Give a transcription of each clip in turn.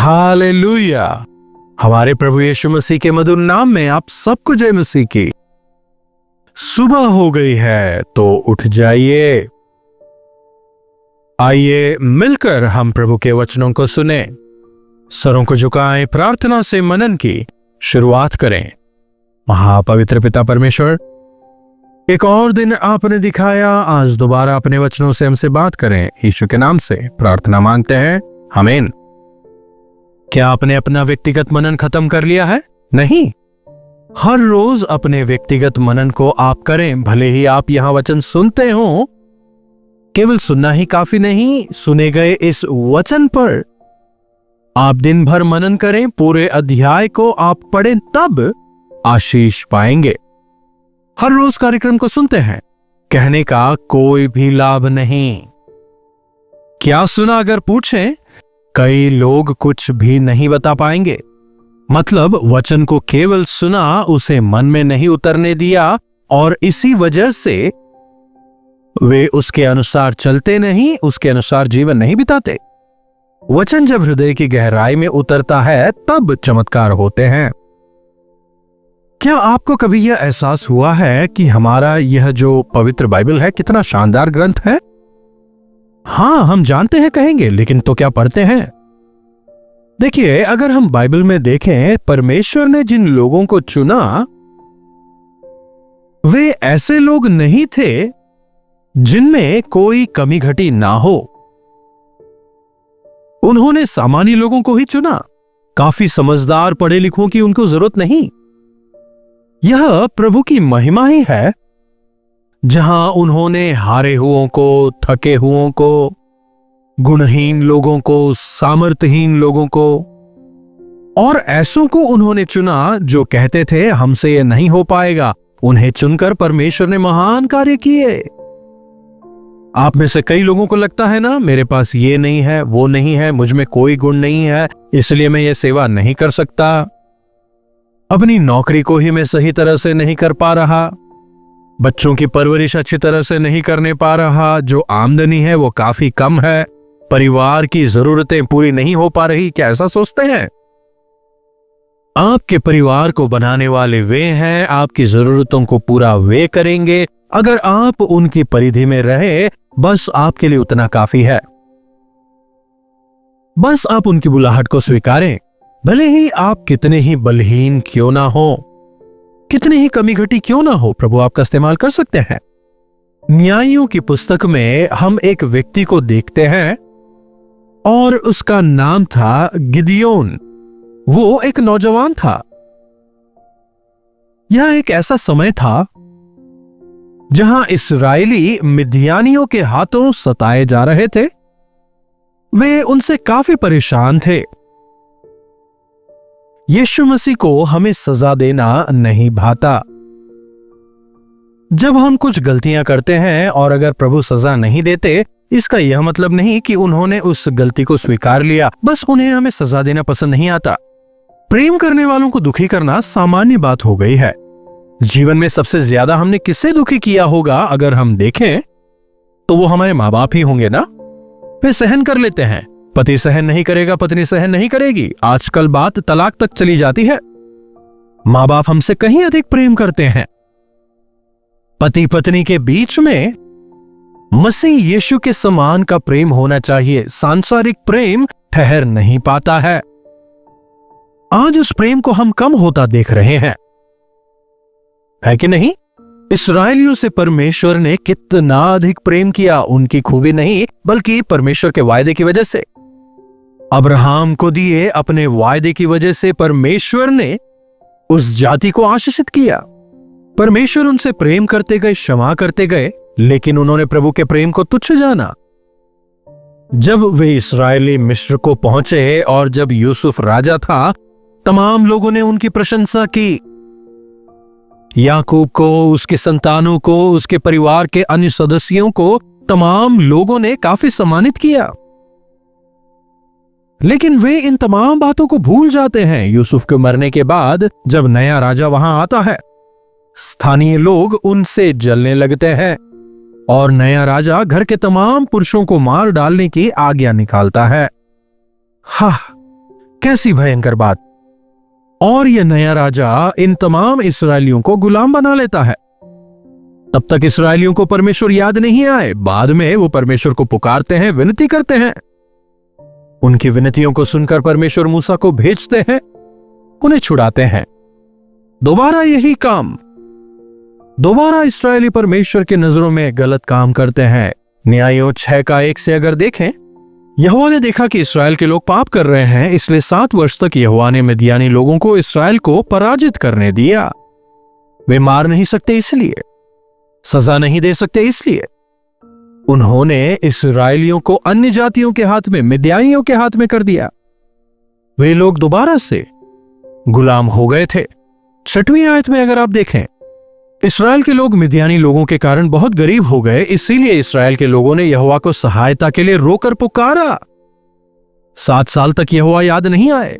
Hallelujah. हमारे प्रभु यीशु मसीह के मधुर नाम में आप सबको जय मसीह की। सुबह हो गई है तो उठ जाइए। आइए मिलकर हम प्रभु के वचनों को सुने, सरों को झुकाएं, प्रार्थना से मनन की शुरुआत करें। महापवित्र पिता परमेश्वर, एक और दिन आपने दिखाया, आज दोबारा अपने वचनों से हमसे बात करें। यीशु के नाम से प्रार्थना मांगते हैं, आमीन। क्या आपने अपना व्यक्तिगत मनन खत्म कर लिया है? नहीं, हर रोज अपने व्यक्तिगत मनन को आप करें। भले ही आप यहां वचन सुनते हो, केवल सुनना ही काफी नहीं, सुने गए इस वचन पर आप दिन भर मनन करें। पूरे अध्याय को आप पढ़ें, तब आशीष पाएंगे। हर रोज कार्यक्रम को सुनते हैं, कहने का कोई भी लाभ नहीं। क्या सुना अगर पूछें, कई लोग कुछ भी नहीं बता पाएंगे। मतलब वचन को केवल सुना, उसे मन में नहीं उतरने दिया, और इसी वजह से वे उसके अनुसार चलते नहीं, उसके अनुसार जीवन नहीं बिताते। वचन जब हृदय की गहराई में उतरता है, तब चमत्कार होते हैं। क्या आपको कभी यह एहसास हुआ है कि हमारा यह जो पवित्र बाइबल है कितना शानदार ग्रंथ है? हां, हम जानते हैं कहेंगे, लेकिन तो क्या पढ़ते हैं? देखिए, अगर हम बाइबल में देखें, परमेश्वर ने जिन लोगों को चुना, वे ऐसे लोग नहीं थे जिनमें कोई कमी घटी ना हो। उन्होंने सामान्य लोगों को ही चुना। काफी समझदार पढ़े लिखों की उनको जरूरत नहीं। यह प्रभु की महिमा ही है, जहां उन्होंने हारे हुओं को, थके हुओं को, गुणहीन लोगों को, सामर्थ्यहीन लोगों को और ऐसों को उन्होंने चुना जो कहते थे हमसे यह नहीं हो पाएगा। उन्हें चुनकर परमेश्वर ने महान कार्य किए। आप में से कई लोगों को लगता है ना, मेरे पास ये नहीं है, वो नहीं है, मुझ में कोई गुण नहीं है, इसलिए मैं ये सेवा नहीं कर सकता। अपनी नौकरी को ही मैं सही तरह से नहीं कर पा रहा, बच्चों की परवरिश अच्छी तरह से नहीं करने पा रहा, जो आमदनी है वो काफी कम है, परिवार की जरूरतें पूरी नहीं हो पा रही। क्या ऐसा सोचते हैं? आपके परिवार को बनाने वाले वे हैं, आपकी जरूरतों को पूरा वे करेंगे। अगर आप उनकी परिधि में रहे, बस आपके लिए उतना काफी है। बस आप उनकी बुलाहट को स्वीकारें, भले ही आप कितने ही बलहीन क्यों ना हो, कितनी ही कमी घटी क्यों ना हो, प्रभु आपका इस्तेमाल कर सकते हैं। न्यायियों की पुस्तक में हम एक व्यक्ति को देखते हैं और उसका नाम था गिदियोन। वो एक नौजवान था। यह एक ऐसा समय था जहां इस्राएली मिद्यानियों के हाथों सताए जा रहे थे। वे उनसे काफी परेशान थे। यीशु मसीह को हमें सजा देना नहीं भाता। जब हम कुछ गलतियां करते हैं और अगर प्रभु सजा नहीं देते, इसका यह मतलब नहीं कि उन्होंने उस गलती को स्वीकार लिया, बस उन्हें हमें सजा देना पसंद नहीं आता। प्रेम करने वालों को दुखी करना सामान्य बात हो गई है। जीवन में सबसे ज्यादा हमने किससे दुखी किया होगा? अगर हम देखें तो वो हमारे माँ बाप ही होंगे ना। वे सहन कर लेते हैं, पति सहन नहीं करेगा, पत्नी सहन नहीं करेगी। आजकल बात तलाक तक चली जाती है। माँ बाप हमसे कहीं अधिक प्रेम करते हैं। पति पत्नी के बीच में मसीह यीशु के समान का प्रेम होना चाहिए। सांसारिक प्रेम ठहर नहीं पाता है। आज उस प्रेम को हम कम होता देख रहे हैं, है कि नहीं? इस्राएलियों से परमेश्वर ने कितना अधिक प्रेम किया, उनकी खूबी नहीं बल्कि परमेश्वर के वायदे की वजह से। अब्राहम को दिए अपने वायदे की वजह से परमेश्वर ने उस जाति को आशीषित किया। परमेश्वर उनसे प्रेम करते गए, क्षमा करते गए, लेकिन उन्होंने प्रभु के प्रेम को तुच्छ जाना। जब वे इस्राएली मिस्र को पहुंचे और जब यूसुफ राजा था, तमाम लोगों ने उनकी प्रशंसा की। याकूब को, उसके संतानों को, उसके परिवार के अन्य सदस्यों को तमाम लोगों ने काफी सम्मानित किया। लेकिन वे इन तमाम बातों को भूल जाते हैं। यूसुफ के मरने के बाद जब नया राजा वहां आता है, स्थानीय लोग उनसे जलने लगते हैं और नया राजा घर के तमाम पुरुषों को मार डालने की आज्ञा निकालता है। कैसी भयंकर बात। और यह नया राजा इन तमाम इस्राएलियों को गुलाम बना लेता है। तब तक इस्राएलियों को परमेश्वर याद नहीं आए। बाद में वो परमेश्वर को पुकारते हैं, विनती करते हैं। उनकी विनतियों को सुनकर परमेश्वर मूसा को भेजते हैं, उन्हें छुड़ाते हैं। दोबारा यही काम, दोबारा इस्राएली परमेश्वर की नजरों में गलत काम करते हैं। न्यायों 6:1 से अगर देखें, यहोवा ने देखा कि इस्राएल के लोग पाप कर रहे हैं, इसलिए 7 वर्ष तक यहोवा ने मिद्यानी लोगों को इस्राएल को पराजित करने दिया। वे मार नहीं सकते इसलिए, सजा नहीं दे सकते इसलिए उन्होंने इस्राएलियों को अन्य जातियों के हाथ में, मिद्यानियों के हाथ में कर दिया। वे लोग दोबारा से गुलाम हो गए थे। 6वीं आयत में अगर आप देखें, इस्राएल के लोग मिद्यानी लोगों के कारण बहुत गरीब हो गए, इसीलिए इस्राएल के लोगों ने यहोवा को सहायता के लिए रोकर पुकारा। 7 साल तक यहोवा याद नहीं आए।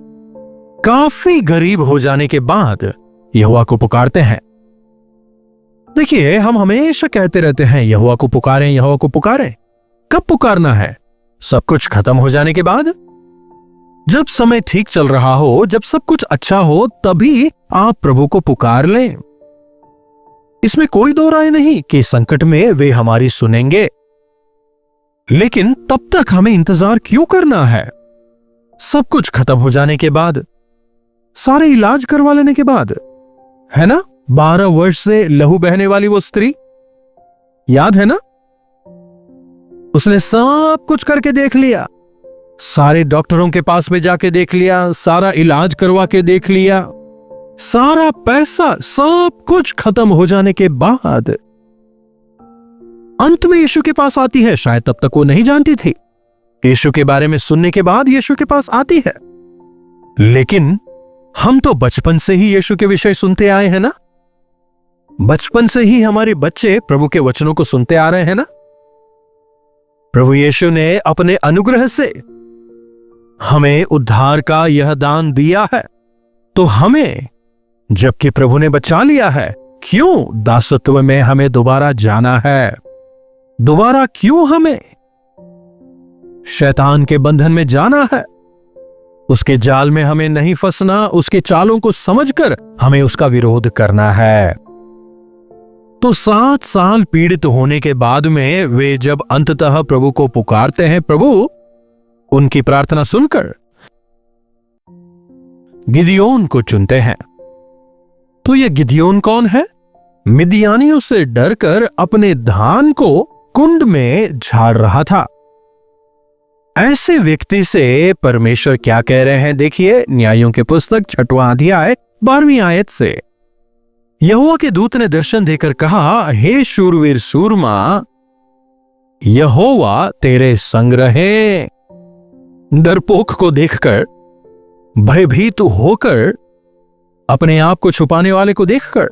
काफी गरीब हो जाने के बाद यहोवा को पुकारते हैं। देखिए, हम हमेशा कहते रहते हैं यहोवा को पुकारें, यहोवा को पुकारें। कब पुकारना है? सब कुछ खत्म हो जाने के बाद, जब समय ठीक चल रहा हो, जब सब कुछ अच्छा हो, तभी आप प्रभु को पुकार लें। इसमें कोई दो राय नहीं कि संकट में वे हमारी सुनेंगे, लेकिन तब तक हमें इंतजार क्यों करना है? सब कुछ खत्म हो जाने के बाद, सारे इलाज करवा लेने के बाद, है ना? 12 वर्ष से लहू बहने वाली वो स्त्री, याद है ना? उसने सब कुछ करके देख लिया, सारे डॉक्टरों के पास में जाके देख लिया, सारा इलाज करवा के देख लिया, सारा पैसा, सब कुछ खत्म हो जाने के बाद अंत में यीशु के पास आती है। शायद तब तक वो नहीं जानती थी। यीशु के बारे में सुनने के बाद यीशु के पास आती है। लेकिन हम तो बचपन से ही यीशु के विषय सुनते आए हैं ना? बचपन से ही हमारे बच्चे प्रभु के वचनों को सुनते आ रहे हैं ना? प्रभु यीशु ने अपने अनुग्रह से हमें उद्धार का यह दान दिया है, तो हमें, जबकि प्रभु ने बचा लिया है, क्यों दासत्व में हमें दोबारा जाना है? दोबारा क्यों हमें शैतान के बंधन में जाना है? उसके जाल में हमें नहीं फंसना, उसके चालों को समझकर हमें उसका विरोध करना है। तो 7 साल पीड़ित होने के बाद में वे जब अंततः प्रभु को पुकारते हैं, प्रभु उनकी प्रार्थना सुनकर गिदयोन को चुनते हैं। तो यह गिदयोन कौन है? मिद्यानियों से डरकर अपने धान को कुंड में झाड़ रहा था। ऐसे व्यक्ति से परमेश्वर क्या कह रहे हैं? देखिए, न्यायों के पुस्तक 6वां अध्याय 12वीं आयत से, यहोवा के दूत ने दर्शन देकर कहा, हे शूरवीर सूरमा, यहोवा तेरे संग रहे। डरपोक को देखकर, भयभीत होकर, अपने आप को छुपाने वाले को देखकर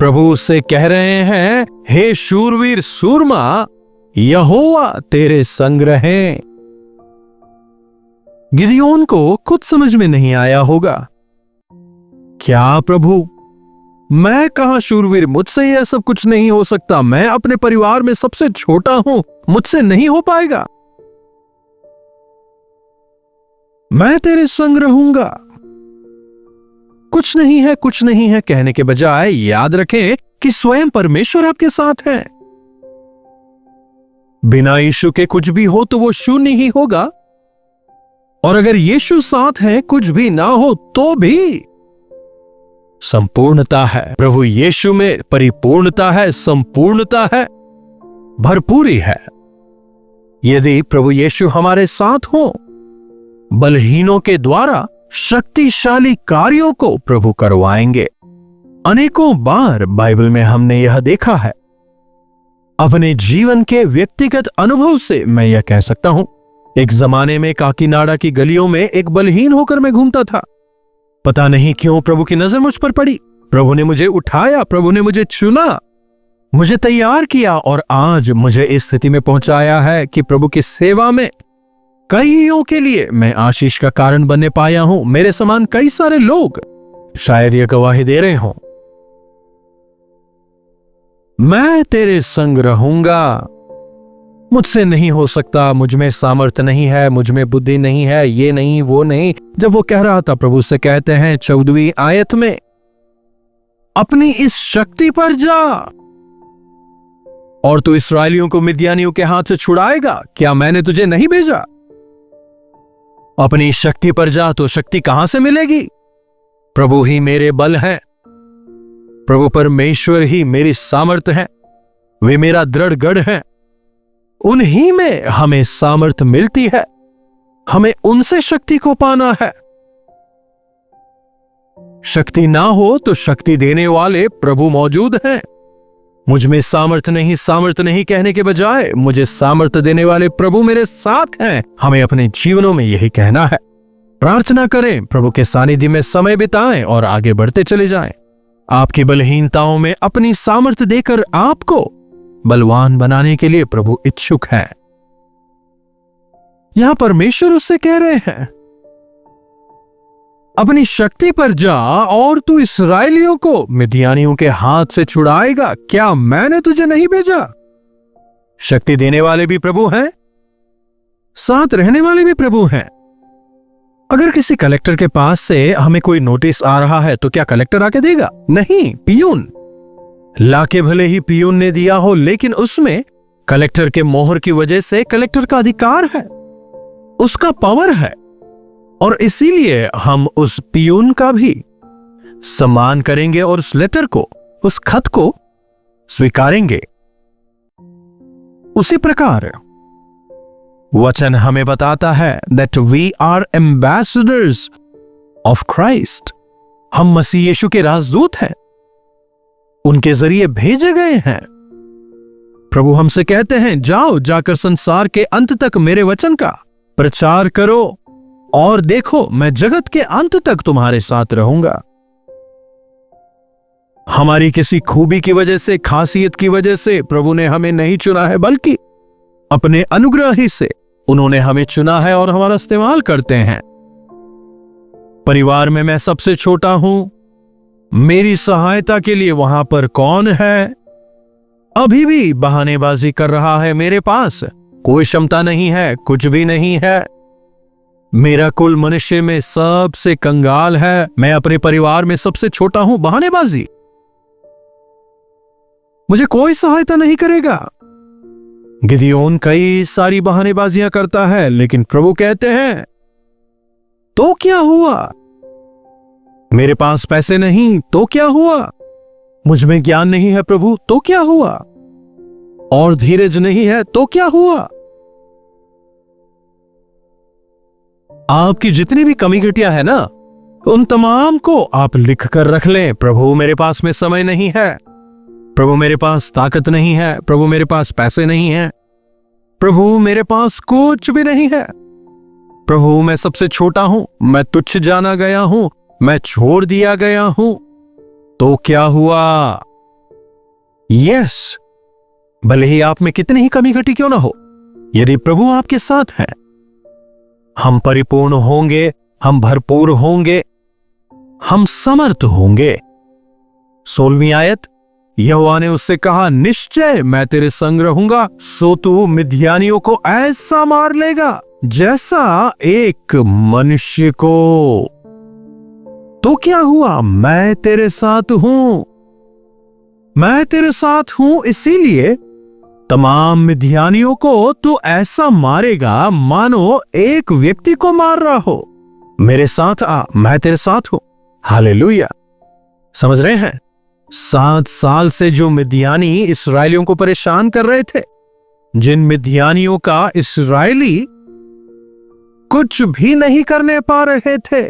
प्रभु उससे कह रहे हैं, हे शूरवीर सूरमा, यहोवा तेरे संग रहे। गिदयोन को खुद समझ में नहीं आया होगा, क्या प्रभु, मैं कहां शूरवीर, मुझसे यह सब कुछ नहीं हो सकता, मैं अपने परिवार में सबसे छोटा हूं, मुझसे नहीं हो पाएगा, मैं तेरे संग रहूंगा। कुछ नहीं है, कुछ नहीं है कहने के बजाय याद रखें कि स्वयं परमेश्वर आपके साथ है। बिना यीशु के कुछ भी हो तो वो शून्य ही होगा, और अगर यीशु साथ है, कुछ भी ना हो तो भी संपूर्णता है। प्रभु यीशु में परिपूर्णता है, संपूर्णता है, भरपूरी है। यदि प्रभु यीशु हमारे साथ हो, बलहीनों के द्वारा शक्तिशाली कार्यों को प्रभु करवाएंगे। अनेकों बार बाइबल में हमने यह देखा है। अपने जीवन के व्यक्तिगत अनुभव से मैं यह कह सकता हूं, एक जमाने में काकीनाडा की गलियों में एक बलहीन होकर मैं घूमता था। पता नहीं क्यों प्रभु की नजर मुझ पर पड़ी, प्रभु ने मुझे उठाया, प्रभु ने मुझे चुना, मुझे तैयार किया, और आज मुझे इस स्थिति में पहुंचाया है कि प्रभु की सेवा में कईयों के लिए मैं आशीष का कारण बनने पाया हूं। मेरे समान कई सारे लोग शायद यह गवाही दे रहे हों, मैं तेरे संग रहूंगा, मुझसे नहीं हो सकता, मुझ में सामर्थ्य नहीं है, मुझ में बुद्धि नहीं है, ये नहीं वो नहीं। जब वो कह रहा था, प्रभु से कहते हैं 14वीं आयत में, अपनी इस शक्ति पर जा और तू इस्राएलियों को मिद्यानियों के हाथ से छुड़ाएगा। क्या मैंने तुझे नहीं भेजा? अपनी शक्ति पर जा। तो शक्ति कहां से मिलेगी? प्रभु ही मेरे बल है, प्रभु परमेश्वर ही मेरी सामर्थ्य है, वे मेरा दृढ़ गढ़ है। उन्हीं में हमें सामर्थ्य मिलती है, हमें उनसे शक्ति को पाना है। शक्ति ना हो तो शक्ति देने वाले प्रभु मौजूद हैं। मुझ में सामर्थ्य नहीं कहने के बजाय मुझे सामर्थ्य देने वाले प्रभु मेरे साथ हैं। हमें अपने जीवनों में यही कहना है। प्रार्थना करें, प्रभु के सानिध्य में समय बिताएं और आगे बढ़ते चले जाएं। आपकी बलहीनताओं में अपनी सामर्थ्य देकर आपको बलवान बनाने के लिए प्रभु इच्छुक है। यहां परमेश्वर उससे कह रहे हैं, अपनी शक्ति पर जा और तू इस्राएलियों को मिद्यानियों के हाथ से छुड़ाएगा। क्या मैंने तुझे नहीं भेजा? शक्ति देने वाले भी प्रभु हैं, साथ रहने वाले भी प्रभु हैं। अगर किसी कलेक्टर के पास से हमें कोई नोटिस आ रहा है तो क्या कलेक्टर आके देगा? नहीं, पियून लाके भले ही पियून ने दिया हो, लेकिन उसमें कलेक्टर के मोहर की वजह से कलेक्टर का अधिकार है, उसका पावर है, और इसीलिए हम उस पियून का भी सम्मान करेंगे और उस लेटर को, उस खत को स्वीकारेंगे। उसी प्रकार वचन हमें बताता है that we are ambassadors of Christ। हम मसीह यीशु के राजदूत हैं, उनके जरिए भेजे गए हैं। प्रभु हमसे कहते हैं, जाओ, जाकर संसार के अंत तक मेरे वचन का प्रचार करो और देखो मैं जगत के अंत तक तुम्हारे साथ रहूंगा। हमारी किसी खूबी की वजह से, खासियत की वजह से प्रभु ने हमें नहीं चुना है, बल्कि अपने अनुग्रह ही से उन्होंने हमें चुना है और हमारा इस्तेमाल करते हैं। परिवार में मैं सबसे छोटा हूं, मेरी सहायता के लिए वहां पर कौन है? अभी भी बहानेबाजी कर रहा है, मेरे पास कोई क्षमता नहीं है, कुछ भी नहीं है। मेरा कुल मनुष्य में सबसे कंगाल है, मैं अपने परिवार में सबसे छोटा हूं। बहानेबाजी, मुझे कोई सहायता नहीं करेगा। गिदियोन कई सारी बहानेबाजियां करता है, लेकिन प्रभु कहते हैं, तो क्या हुआ? मेरे पास पैसे नहीं तो क्या हुआ? मुझ में ज्ञान नहीं है प्रभु तो क्या हुआ? और धीरज नहीं है तो क्या हुआ? आपकी जितनी भी कमी घटिया है ना, उन तमाम को आप लिख कर रख लें। प्रभु मेरे पास में समय नहीं है, प्रभु मेरे पास ताकत नहीं है, प्रभु मेरे पास पैसे नहीं है, प्रभु मेरे पास कुछ भी नहीं है, प्रभु मैं सबसे छोटा हूं, मैं तुच्छ जाना गया हूं, मैं छोड़ दिया गया हूं। तो क्या हुआ? यस, भले ही आप में कितनी ही कमी घटी क्यों ना हो, यदि प्रभु आपके साथ है, हम परिपूर्ण होंगे, हम भरपूर होंगे, हम समर्थ होंगे। 16वीं आयत, यहोवा ने उससे कहा, निश्चय मैं तेरे संग रहूंगा, सो तू मिद्यानियों को ऐसा मार लेगा जैसा एक मनुष्य को। तो क्या हुआ? मैं तेरे साथ हूं, मैं तेरे साथ हूं, इसीलिए तमाम मिद्यानियों को तू ऐसा मारेगा मानो एक व्यक्ति को मार रहा हो। मेरे साथ आ, मैं तेरे साथ हूं। हालेलुया। समझ रहे हैं? 7 साल से जो मिद्यानी इस्राएलियों को परेशान कर रहे थे, जिन मिद्यानियों का इस्राएली कुछ भी नहीं करने पा रहे थे,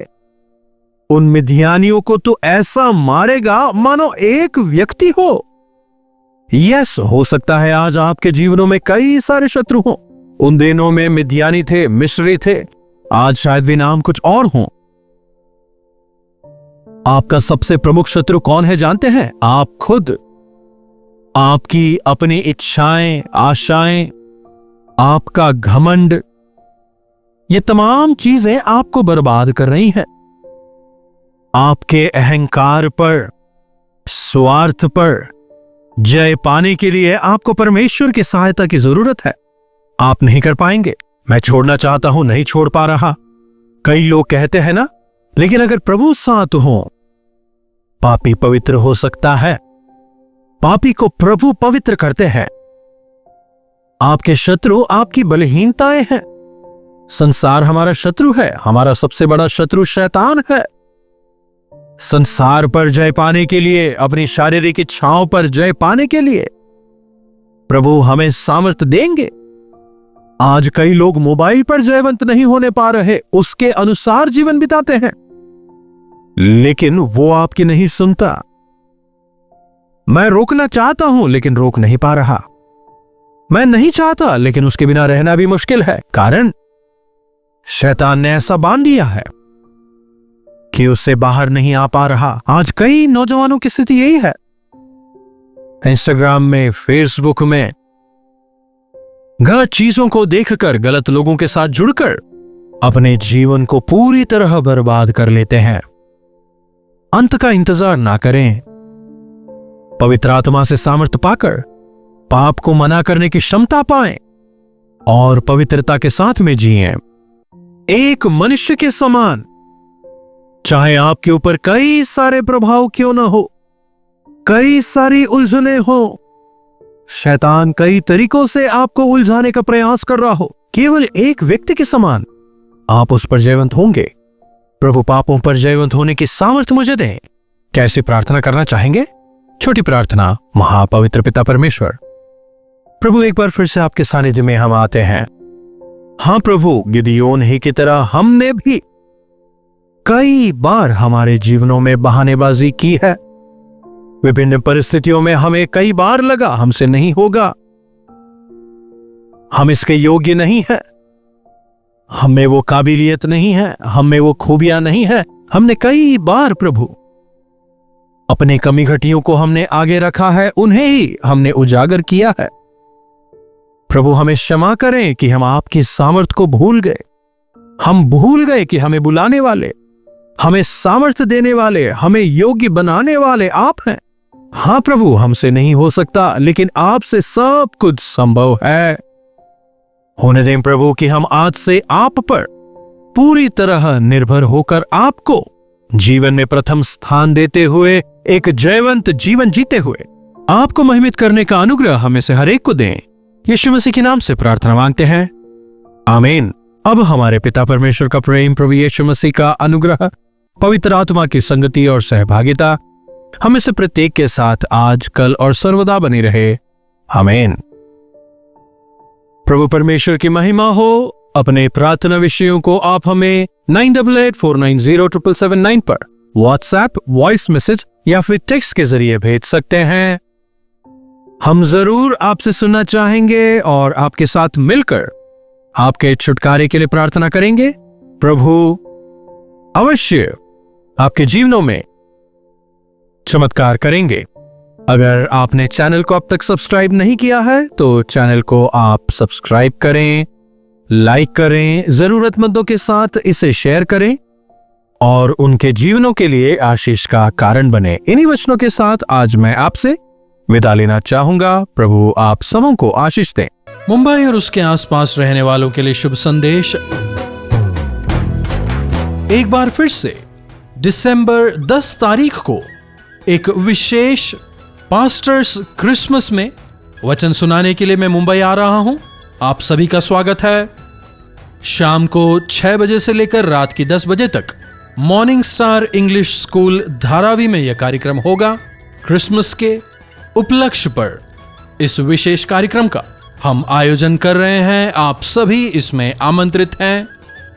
उन मिद्यानियों को तो ऐसा मारेगा मानो एक व्यक्ति हो। यस, हो सकता है आज आपके जीवनों में कई सारे शत्रु हों। उन दिनों में मिद्यानी थे, मिस्री थे, आज शायद वे नाम कुछ और हों। आपका सबसे प्रमुख शत्रु कौन है जानते हैं? आप खुद। आपकी अपनी इच्छाएं, आशाएं, आपका घमंड, ये तमाम चीजें आपको बर्बाद कर रही हैं। आपके अहंकार पर, स्वार्थ पर जय पाने के लिए आपको परमेश्वर की सहायता की जरूरत है। आप नहीं कर पाएंगे। मैं छोड़ना चाहता हूं, नहीं छोड़ पा रहा। कई लोग कहते हैं ना, लेकिन अगर प्रभु साथ हो, पापी पवित्र हो सकता है। पापी को प्रभु पवित्र करते हैं। आपके शत्रु आपकी बलहीनताएं हैं। संसार हमारा शत्रु है। हमारा सबसे बड़ा शत्रु शैतान है। संसार पर जय पाने के लिए, अपनी शारीरिक इच्छाओं पर जय पाने के लिए प्रभु हमें सामर्थ्य देंगे। आज कई लोग मोबाइल पर जयवंत नहीं होने पा रहे, उसके अनुसार जीवन बिताते हैं, लेकिन वो आपकी नहीं सुनता। मैं रोकना चाहता हूं, लेकिन रोक नहीं पा रहा। मैं नहीं चाहता, लेकिन उसके बिना रहना भी मुश्किल है। कारण शैतान ने ऐसा बांध दिया है कि उससे बाहर नहीं आ पा रहा। आज कई नौजवानों की स्थिति यही है। इंस्टाग्राम में, फेसबुक में गलत चीजों को देखकर, गलत लोगों के साथ जुड़कर अपने जीवन को पूरी तरह बर्बाद कर लेते हैं। अंत का इंतजार ना करें। पवित्र आत्मा से सामर्थ्य पाकर पाप को मना करने की क्षमता पाएं और पवित्रता के साथ में जिएं, एक मनुष्य के समान। चाहे आपके ऊपर कई सारे प्रभाव क्यों ना हो, कई सारी उलझने हो, शैतान कई तरीकों से आपको उलझाने का प्रयास कर रहा हो, केवल एक व्यक्ति के समान आप उस पर जयवंत होंगे। प्रभु पापों पर जयवंत होने की सामर्थ्य मुझे दें। कैसे प्रार्थना करना चाहेंगे? छोटी प्रार्थना। महापवित्र पिता परमेश्वर, प्रभु एक बार फिर से आपके सानिध्य में हम आते हैं। हां प्रभु, गिदियोन ही की तरह हमने भी कई बार हमारे जीवनों में बहानेबाजी की है। विभिन्न परिस्थितियों में हमें कई बार लगा हमसे नहीं होगा, हम इसके योग्य नहीं हैं, हमें वो काबिलियत नहीं है, हमें वो खूबियां नहीं है। हमने कई बार प्रभु अपने कमी घटियों को हमने आगे रखा है, उन्हें ही हमने उजागर किया है। प्रभु हमें क्षमा करें कि हम आपकी सामर्थ्य को भूल गए। हम भूल गए कि हमें बुलाने वाले, हमें सामर्थ्य देने वाले, हमें योग्य बनाने वाले आप हैं। हां प्रभु, हमसे नहीं हो सकता, लेकिन आपसे सब कुछ संभव है। होने दें प्रभु कि हम आज से आप पर पूरी तरह निर्भर होकर आपको जीवन में प्रथम स्थान देते हुए एक जयवंत जीवन जीते हुए आपको महिमित करने का अनुग्रह हमें से हर एक को दें। यीशु मसीह के नाम से प्रार्थना मांगते हैं, आमीन। अब हमारे पिता परमेश्वर का प्रेम, प्रभु यीशु मसीह का अनुग्रह, पवित्र आत्मा की संगति और सहभागिता हमें से प्रत्येक के साथ आज, कल और सर्वदा बनी रहे। आमीन। प्रभु परमेश्वर की महिमा हो। अपने प्रार्थना विषयों को आप हमें 9884907779 पर व्हाट्सएप, वॉइस मैसेज या फिर टेक्स्ट के जरिए भेज सकते हैं। हम जरूर आपसे सुनना चाहेंगे और आपके साथ मिलकर आपके छुटकारे के लिए प्रार्थना करेंगे। प्रभु अवश्य आपके जीवनों में चमत्कार करेंगे। अगर आपने चैनल को अब तक सब्सक्राइब नहीं किया है तो चैनल को आप सब्सक्राइब करें, लाइक करें, जरूरतमंदों के साथ इसे शेयर करें और उनके जीवनों के लिए आशीष का कारण बने। इन्हीं वचनों के साथ आज मैं आपसे विदा लेना चाहूंगा। प्रभु आप सबों को आशीष दें। मुंबई और उसके आसपास रहने वालों के लिए शुभ संदेश। एक बार फिर से दिसंबर 10 तारीख को एक विशेष पास्टर्स क्रिसमस में वचन सुनाने के लिए मैं मुंबई आ रहा हूं। आप सभी का स्वागत है। शाम को 6 बजे से लेकर रात की 10 बजे तक morning star English school Dharavi में यह कार्यक्रम होगा। क्रिसमस के उपलक्ष्य पर इस विशेष कार्यक्रम का हम आयोजन कर रहे हैं। आप सभी इसमें आमंत्रित हैं।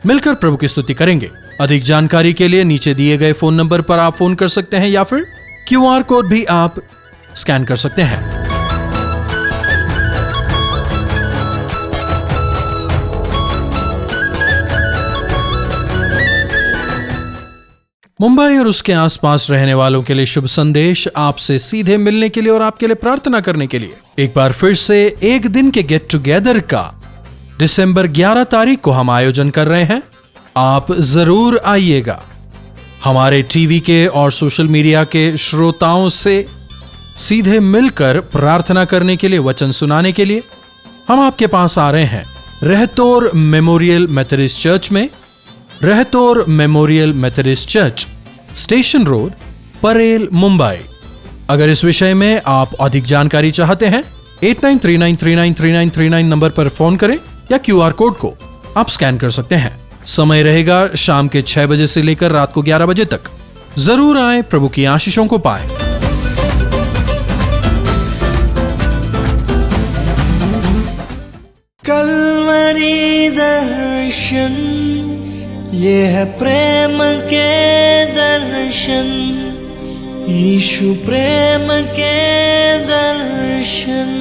मिलकर प्रभु की स्तुति करेंगे। अधिक जानकारी के लिए नीचे दिए गए फोन नंबर पर आप फोन कर सकते हैं या फिर QR कोड भी आप स्कैन कर सकते हैं। मुंबई और उसके आसपास रहने वालों के लिए शुभ संदेश। आपसे सीधे मिलने के लिए और आपके लिए प्रार्थना करने के लिए एक बार फिर से एक दिन के गेट टुगेदर का दिसंबर 11 तारीख को हम आयोजन कर रहे हैं। आप जरूर आइएगा। हमारे टीवी के और सोशल मीडिया के श्रोताओं से सीधे मिलकर प्रार्थना करने के लिए, वचन सुनाने के लिए हम आपके पास आ रहे हैं रहतौर मेमोरियल मेथोडिस्ट चर्च में। रहतौर memorial methodist church, station road, Parel, Mumbai. अगर इस विषय में आप अधिक जानकारी चाहते हैं 8939393939 नंबर पर फोन करें या QR कोड को आप स्कैन कर सकते हैं। समय रहेगा शाम के 6 बजे से लेकर रात को 11 बजे तक। जरूर आए, प्रभु की आशीषों को पाएं। कल्वरी दर्शन, ये है प्रेम के दर्शन, यीशु प्रेम के दर्शन।